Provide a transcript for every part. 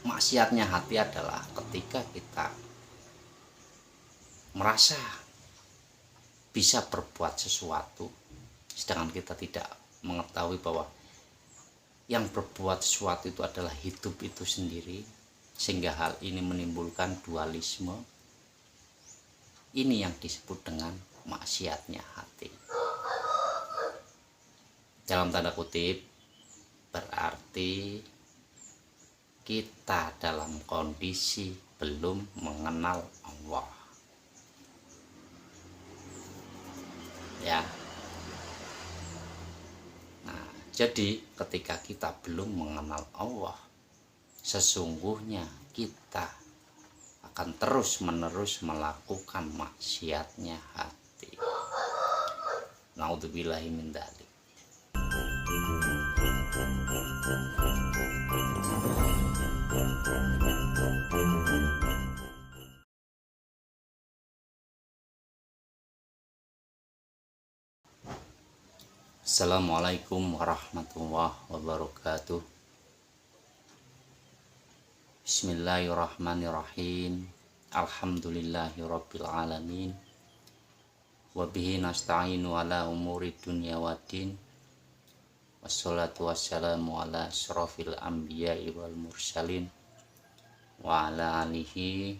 maksiatnya hati adalah ketika kita merasa bisa berbuat sesuatu sedangkan kita tidak mengetahui bahwa yang berbuat sesuatu itu adalah hidup itu sendiri, sehingga hal ini menimbulkan dualisme. Ini yang disebut dengan maksiatnya hati. Dalam tanda kutip, berarti kita dalam kondisi belum mengenal Allah. Ya. Nah, jadi ketika kita belum mengenal Allah, sesungguhnya kita akan terus-menerus melakukan maksiatnya hati. Naudzubillahi min dzalik. Assalamualaikum warahmatullahi wabarakatuh. Bismillahirrahmanirrahim. Alhamdulillahirabbil alamin. Wa bihi nasta'inu ala umuri dunya waddin. Wassalatu wassalamu ala asyrafil anbiya'i wal mursalin wa ala alihi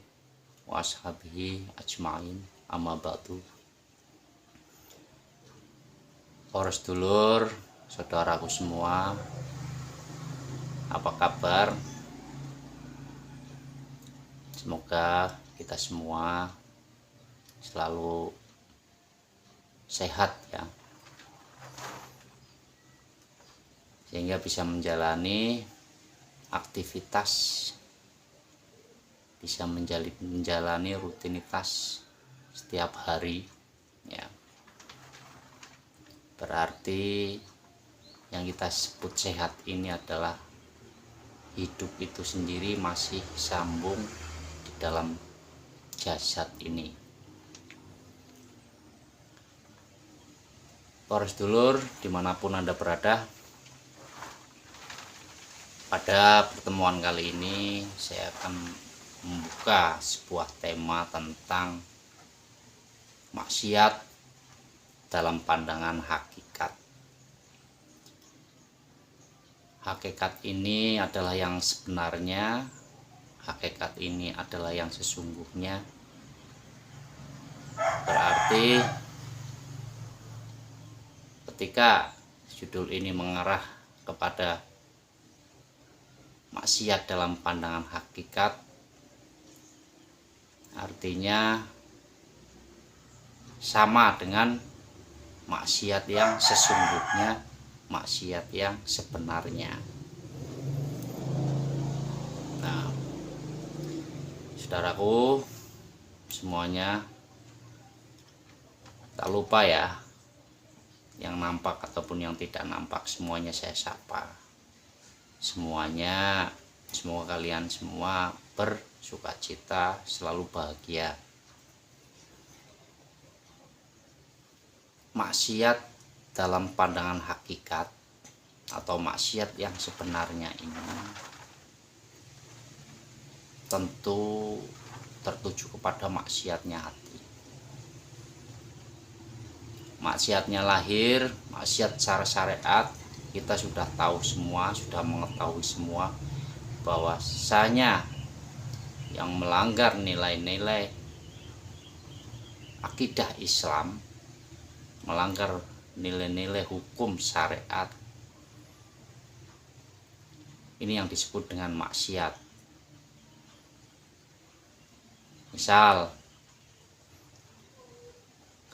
wa ashabihi ajma'in. Amma ba'du. Para sedulur, saudaraku semua, apa kabar? Semoga kita semua selalu sehat ya, sehingga bisa menjalani aktivitas, bisa menjalani rutinitas setiap hari ya. Berarti yang kita sebut sehat ini adalah hidup itu sendiri masih sambung di dalam jasad ini. Para sedulur dimanapun Anda berada, pada pertemuan kali ini saya akan membuka sebuah tema tentang maksiat dalam pandangan hakikat. Hakikat ini adalah yang sebenarnya, hakikat ini adalah yang sesungguhnya. Berarti ketika judul ini mengarah kepada maksiat dalam pandangan hakikat, artinya sama dengan maksiat yang sesungguhnya, maksiat yang sebenarnya. Nah, saudaraku semuanya, tak lupa ya, yang nampak ataupun yang tidak nampak semuanya saya sapa. Semuanya, semoga kalian semua bersukacita, selalu bahagia. Maksiat dalam pandangan hakikat atau maksiat yang sebenarnya ini tentu tertuju kepada maksiatnya hati. Maksiatnya lahir, maksiat secara syariat, kita sudah tahu semua, sudah mengetahui semua bahwasanya yang melanggar nilai-nilai akidah Islam, melanggar nilai-nilai hukum syariat, ini yang disebut dengan maksiat. Misal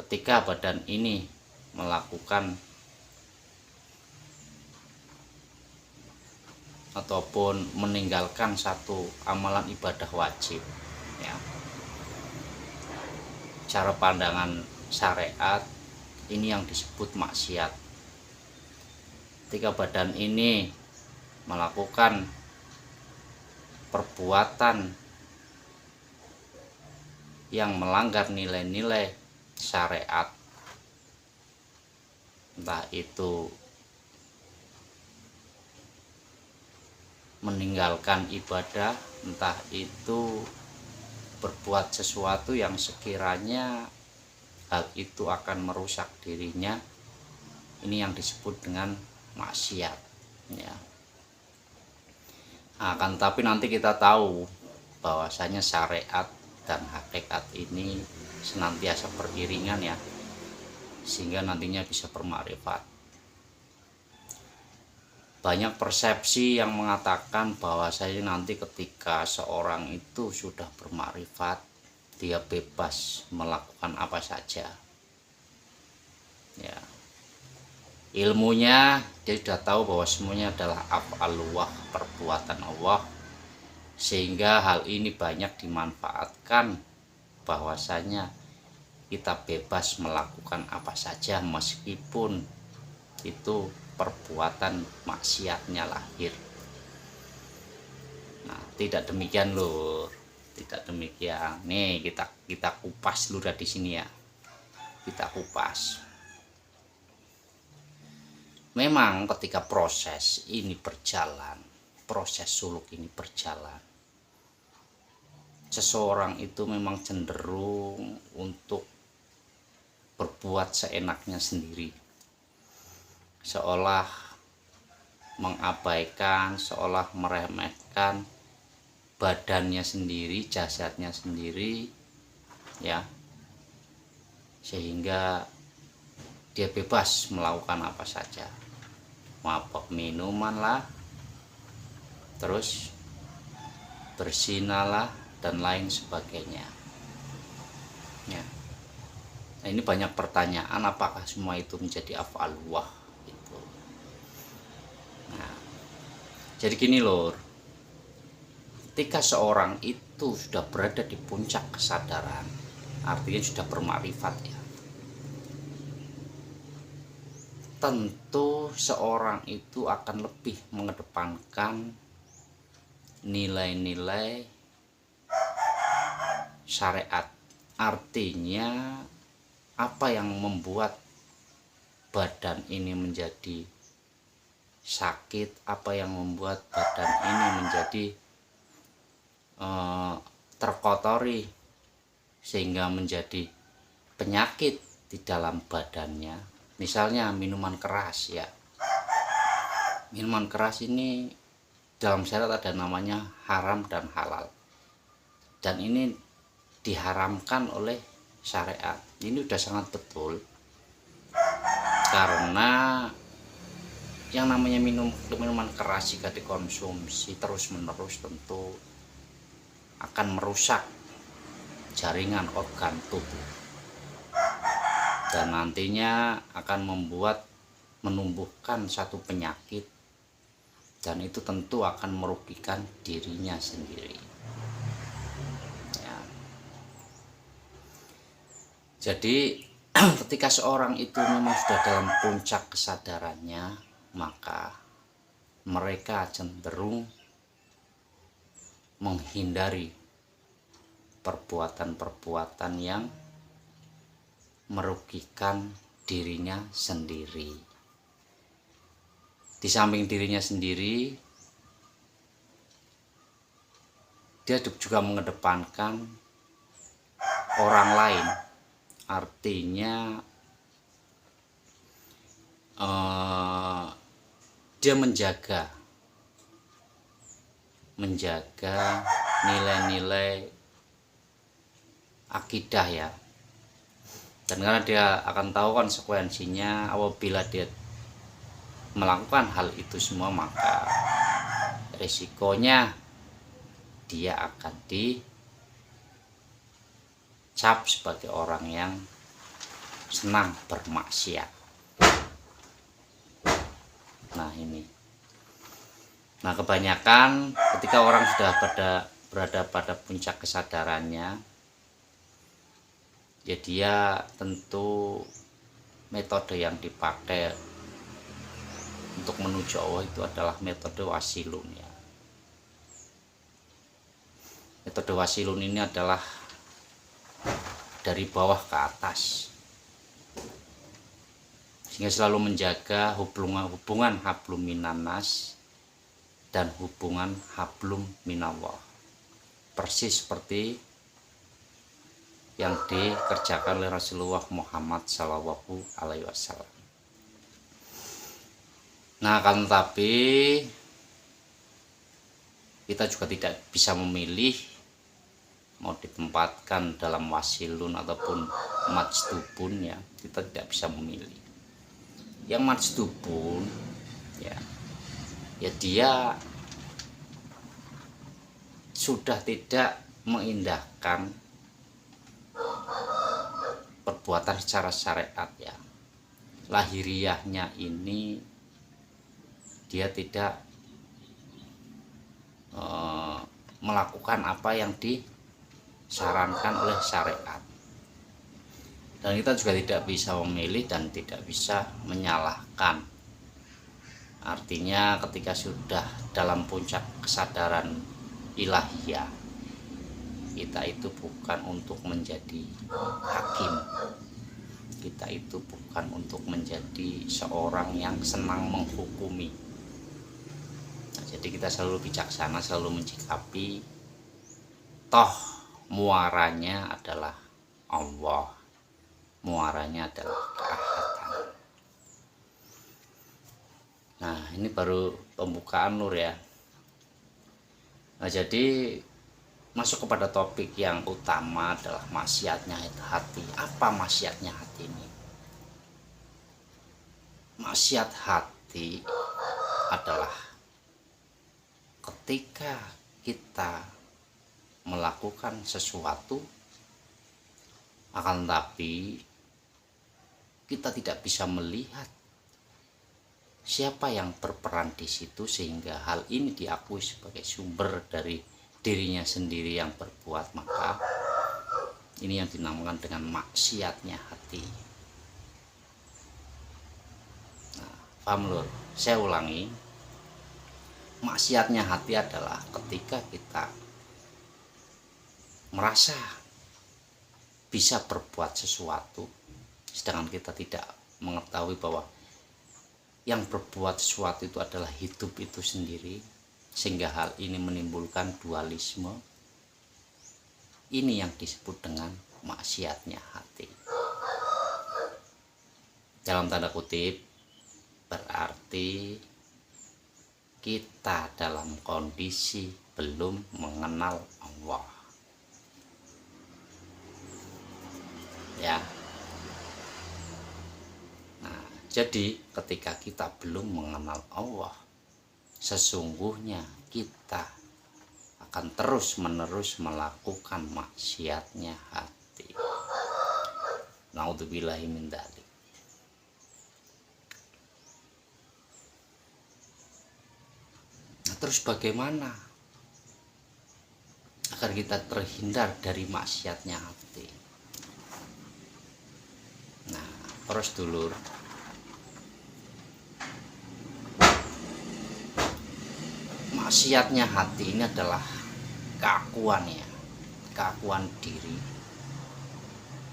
ketika badan ini melakukan ataupun meninggalkan satu amalan ibadah wajib ya, cara pandangan syariat ini yang disebut maksiat. Ketika badan ini melakukan perbuatan yang melanggar nilai-nilai syariat, entah itu meninggalkan ibadah, entah itu berbuat sesuatu yang sekiranya hal itu akan merusak dirinya. Ini yang disebut dengan maksiat ya. Akan tapi nanti kita tahu bahwasanya syariat dan hakikat ini senantiasa beriringan ya, sehingga nantinya bisa bermakrifat. Banyak persepsi yang mengatakan bahwa saya nanti ketika seorang itu sudah bermakrifat, dia bebas melakukan apa saja ya. Ilmunya dia sudah tahu bahwa semuanya adalah af'alullah, perbuatan Allah, sehingga hal ini banyak dimanfaatkan bahwasanya kita bebas melakukan apa saja meskipun itu perbuatan maksiatnya lahir. Nah, tidak demikian loh, tidak demikian. Nih kita kupas dulu di sini ya. Kita kupas. Memang ketika proses ini berjalan, proses suluk ini berjalan, seseorang itu memang cenderung untuk berbuat seenaknya sendiri, seolah mengabaikan, seolah meremehkan badannya sendiri, jasadnya sendiri ya, sehingga dia bebas melakukan apa saja, mabok minuman lah, terus berzina lah, dan lain sebagainya ya. Nah, ini banyak pertanyaan, apakah semua itu menjadi af'alullah gitu. Nah, jadi gini lor, ketika seorang itu sudah berada di puncak kesadaran, artinya sudah bermakrifat ya, tentu seorang itu akan lebih mengedepankan nilai-nilai syariat. Artinya apa yang membuat badan ini menjadi sakit, apa yang membuat badan ini menjadi terkotori sehingga menjadi penyakit di dalam badannya. Misalnya minuman keras ya. Minuman keras ini dalam syariat ada namanya haram dan halal. Dan ini diharamkan oleh syariat. Ini udah sangat betul. Karena yang namanya minuman keras jika dikonsumsi terus-menerus tentu akan merusak jaringan organ tubuh. Dan nantinya akan menumbuhkan satu penyakit, dan itu tentu akan merugikan dirinya sendiri ya. Jadi ketika seorang itu memang sudah dalam puncak kesadarannya, maka mereka cenderung menghindari perbuatan-perbuatan yang merugikan dirinya sendiri. Di samping dirinya sendiri, dia juga mengedepankan orang lain. Artinya dia menjaga nilai-nilai akidah ya. Dan karena dia akan tahu konsekuensinya apabila dia melakukan hal itu semua, maka risikonya dia akan dicap sebagai orang yang senang bermaksiat. Nah ini, nah kebanyakan ketika orang sudah berada pada puncak kesadarannya, ya dia tentu metode yang dipakai untuk menuju Allah itu adalah metode wasilun ya. Metode wasilun ini adalah dari bawah ke atas, sehingga selalu menjaga hubungan hablum minan nas dan hubungan hablum minallah, persis seperti yang dikerjakan oleh Rasulullah Muhammad Shallallahu Alaihi Wasallam. Nah, kan tapi kita juga tidak bisa memilih mau ditempatkan dalam wasilun ataupun majdubun, ya kita tidak bisa memilih. Yang majdubun ya dia sudah tidak mengindahkan perbuatan secara syariat, ya lahiriahnya ini dia tidak melakukan apa yang disarankan oleh syariat, dan kita juga tidak bisa memilih dan tidak bisa menyalahkan. Artinya ketika sudah dalam puncak kesadaran ilahiyah, kita itu bukan untuk menjadi hakim, kita itu bukan untuk menjadi seorang yang senang menghukumi. Jadi kita selalu bijaksana, selalu mencikapi toh muaranya adalah Allah, muaranya adalah keahatan. Nah, ini baru pembukaan Nur ya. Nah, jadi masuk kepada topik yang utama adalah maksiatnya hati. Apa maksiatnya hati ini? Maksiat hati adalah ketika kita melakukan sesuatu, akan tapi kita tidak bisa melihat siapa yang berperan di situ, sehingga hal ini diakui sebagai sumber dari dirinya sendiri yang berbuat, maka ini yang dinamakan dengan maksiatnya hati. Nah, paham Lur? Saya ulangi, maksiatnya hati adalah ketika kita merasa bisa berbuat sesuatu, sedangkan kita tidak mengetahui bahwa yang berbuat sesuatu itu adalah hidup itu sendiri, sehingga hal ini menimbulkan dualisme. Ini yang disebut dengan maksiatnya hati. Dalam tanda kutip, berarti kita dalam kondisi belum mengenal Allah, ya. Nah, jadi ketika kita belum mengenal Allah, sesungguhnya kita akan terus-menerus melakukan maksiatnya hati. Naudzubillahi min dzalik. Nah, terus bagaimana agar kita terhindar dari maksiatnya hati? Nah, terus dulur, maksiatnya hati ini adalah keakuan, ya, keakuan diri.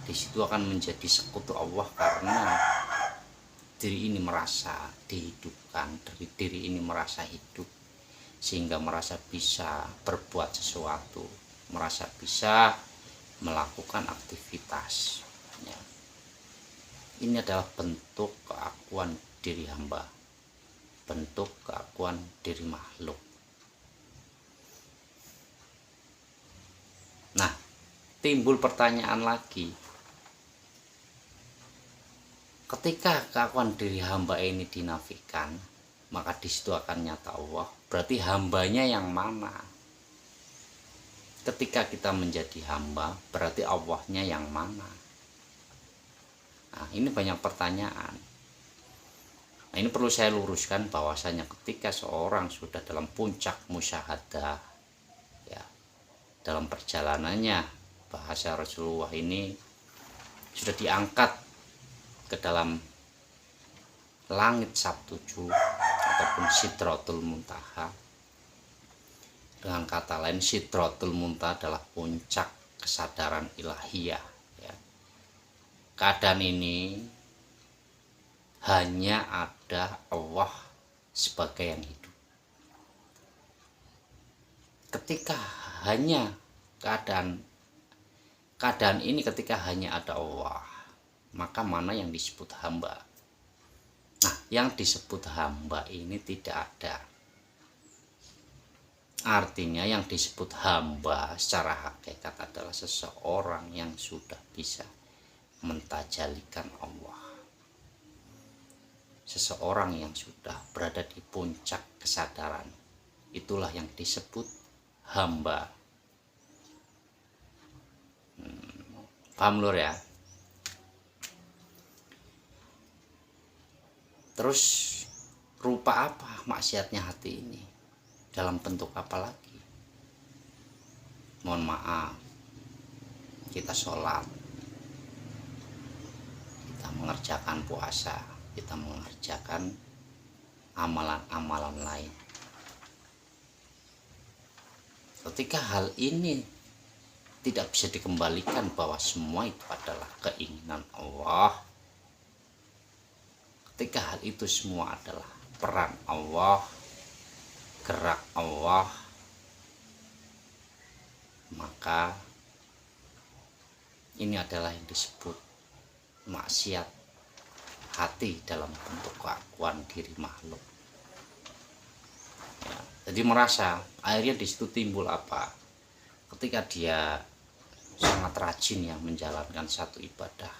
Di situ akan menjadi sekutu Allah karena diri ini merasa dihidupkan, dari diri ini merasa hidup, sehingga merasa bisa berbuat sesuatu, merasa bisa melakukan aktivitas, ya. Ini adalah bentuk keakuan diri hamba, bentuk keakuan diri makhluk. Nah, timbul pertanyaan lagi, ketika keakuan diri hamba ini dinafikan, maka di situ akan nyata Allah. Berarti hambanya yang mana? Ketika kita menjadi hamba, berarti Allahnya yang mana? Nah, ini banyak pertanyaan. Nah, ini perlu saya luruskan bahwasanya ketika seorang sudah dalam puncak musyahadah, ya, dalam perjalanannya, bahasa Rasulullah ini sudah diangkat ke dalam langit Sabtuju ataupun Sidratul Muntaha. Dengan kata lain, Sidratul Muntaha adalah puncak kesadaran ilahiyah, ya. Keadaan ini hanya ada Allah sebagai yang hidup. ketika hanya keadaan ini, ketika hanya ada Allah, maka mana yang disebut hamba? Nah, yang disebut hamba ini tidak ada. Artinya yang disebut hamba secara hakikat adalah seseorang yang sudah bisa mentajalikan Allah, seseorang yang sudah berada di puncak kesadaran. Itulah yang disebut hamba. Paham lur ya? Terus rupa apa maksiatnya hati ini? Dalam bentuk apa lagi? Mohon maaf, kita sholat, kita mengerjakan puasa, kita mengerjakan amalan-amalan lain. Ketika hal ini tidak bisa dikembalikan bahwa semua itu adalah keinginan Allah, ketika hal itu semua adalah peran Allah, gerak Allah, maka ini adalah yang disebut maksiat hati dalam bentuk keakuan diri makhluk. Ya, jadi merasa akhirnya di situ timbul apa? Ketika dia sangat rajin ya menjalankan satu ibadah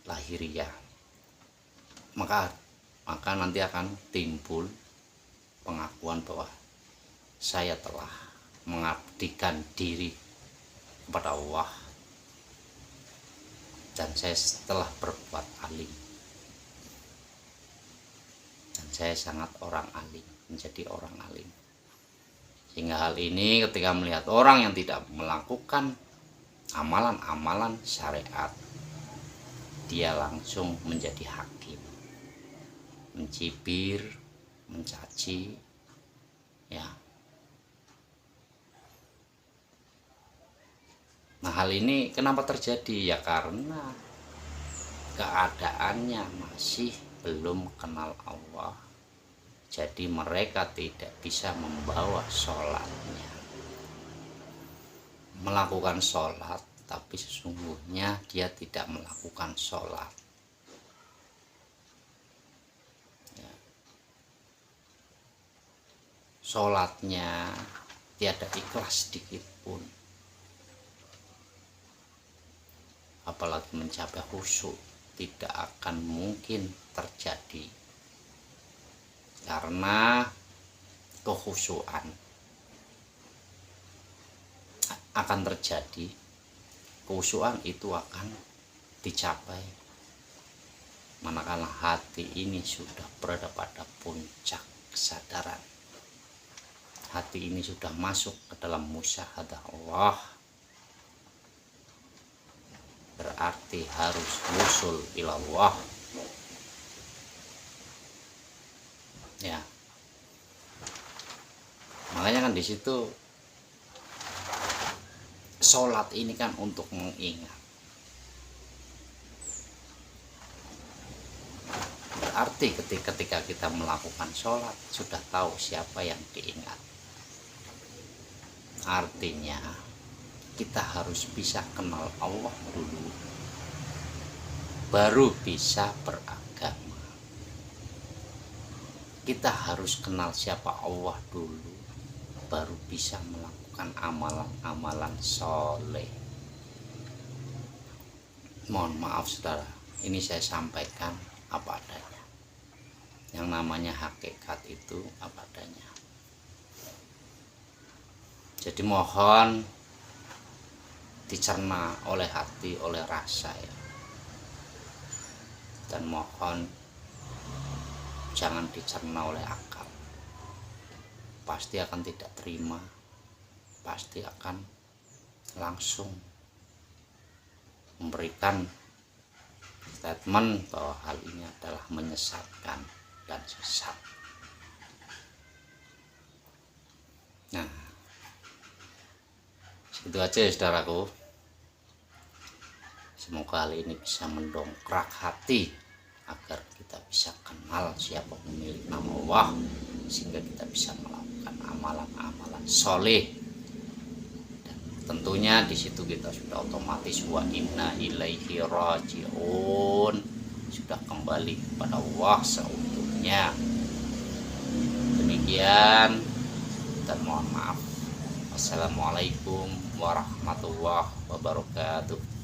lahiriah, maka nanti akan timbul pengakuan bahwa saya telah mengabdikan diri kepada Allah dan saya telah berbuat alim, dan saya sangat orang alim, menjadi orang alim. Sehingga hal ini ketika melihat orang yang tidak melakukan amalan-amalan syariat, dia langsung menjadi hakim, mencibir, mencaci, ya. Nah, hal ini kenapa terjadi? Ya karena keadaannya masih belum kenal Allah. Jadi mereka tidak bisa membawa sholatnya, melakukan sholat, tapi sesungguhnya dia tidak melakukan sholat. Sholatnya tiada ikhlas sedikit pun, apalagi mencapai khusyuk tidak akan mungkin terjadi, karena kekhusyuan akan terjadi, kekhusyuan itu akan dicapai manakala hati ini sudah berada pada puncak kesadaran. Hati ini sudah masuk ke dalam musyahadah Allah, berarti harus wusul ilallah. Ya, makanya kan di situ sholat ini kan untuk mengingat. Berarti ketika kita melakukan sholat sudah tahu siapa yang diingat. Artinya kita harus bisa kenal Allah dulu, baru bisa beragama. Kita harus kenal siapa Allah dulu, baru bisa melakukan amalan-amalan soleh. Mohon maaf saudara, ini saya sampaikan apa adanya. Yang namanya hakikat itu apa adanya. Jadi mohon dicerna oleh hati, oleh rasa ya. Dan mohon jangan dicerna oleh akal. Pasti akan tidak terima, pasti akan langsung memberikan statement bahwa hal ini adalah menyesatkan dan sesat. Nah, itu aja ya saudaraku. Semoga hal ini bisa mendongkrak hati agar kita bisa kenal siapa pemilik nama Allah, sehingga kita bisa melakukan amalan-amalan soleh. Dan tentunya di situ kita sudah otomatis wa inna ilaihi rajiun, sudah kembali kepada Allah seutuhnya. Demikian dan mohon maaf. Assalamualaikum warahmatullahi wabarakatuh.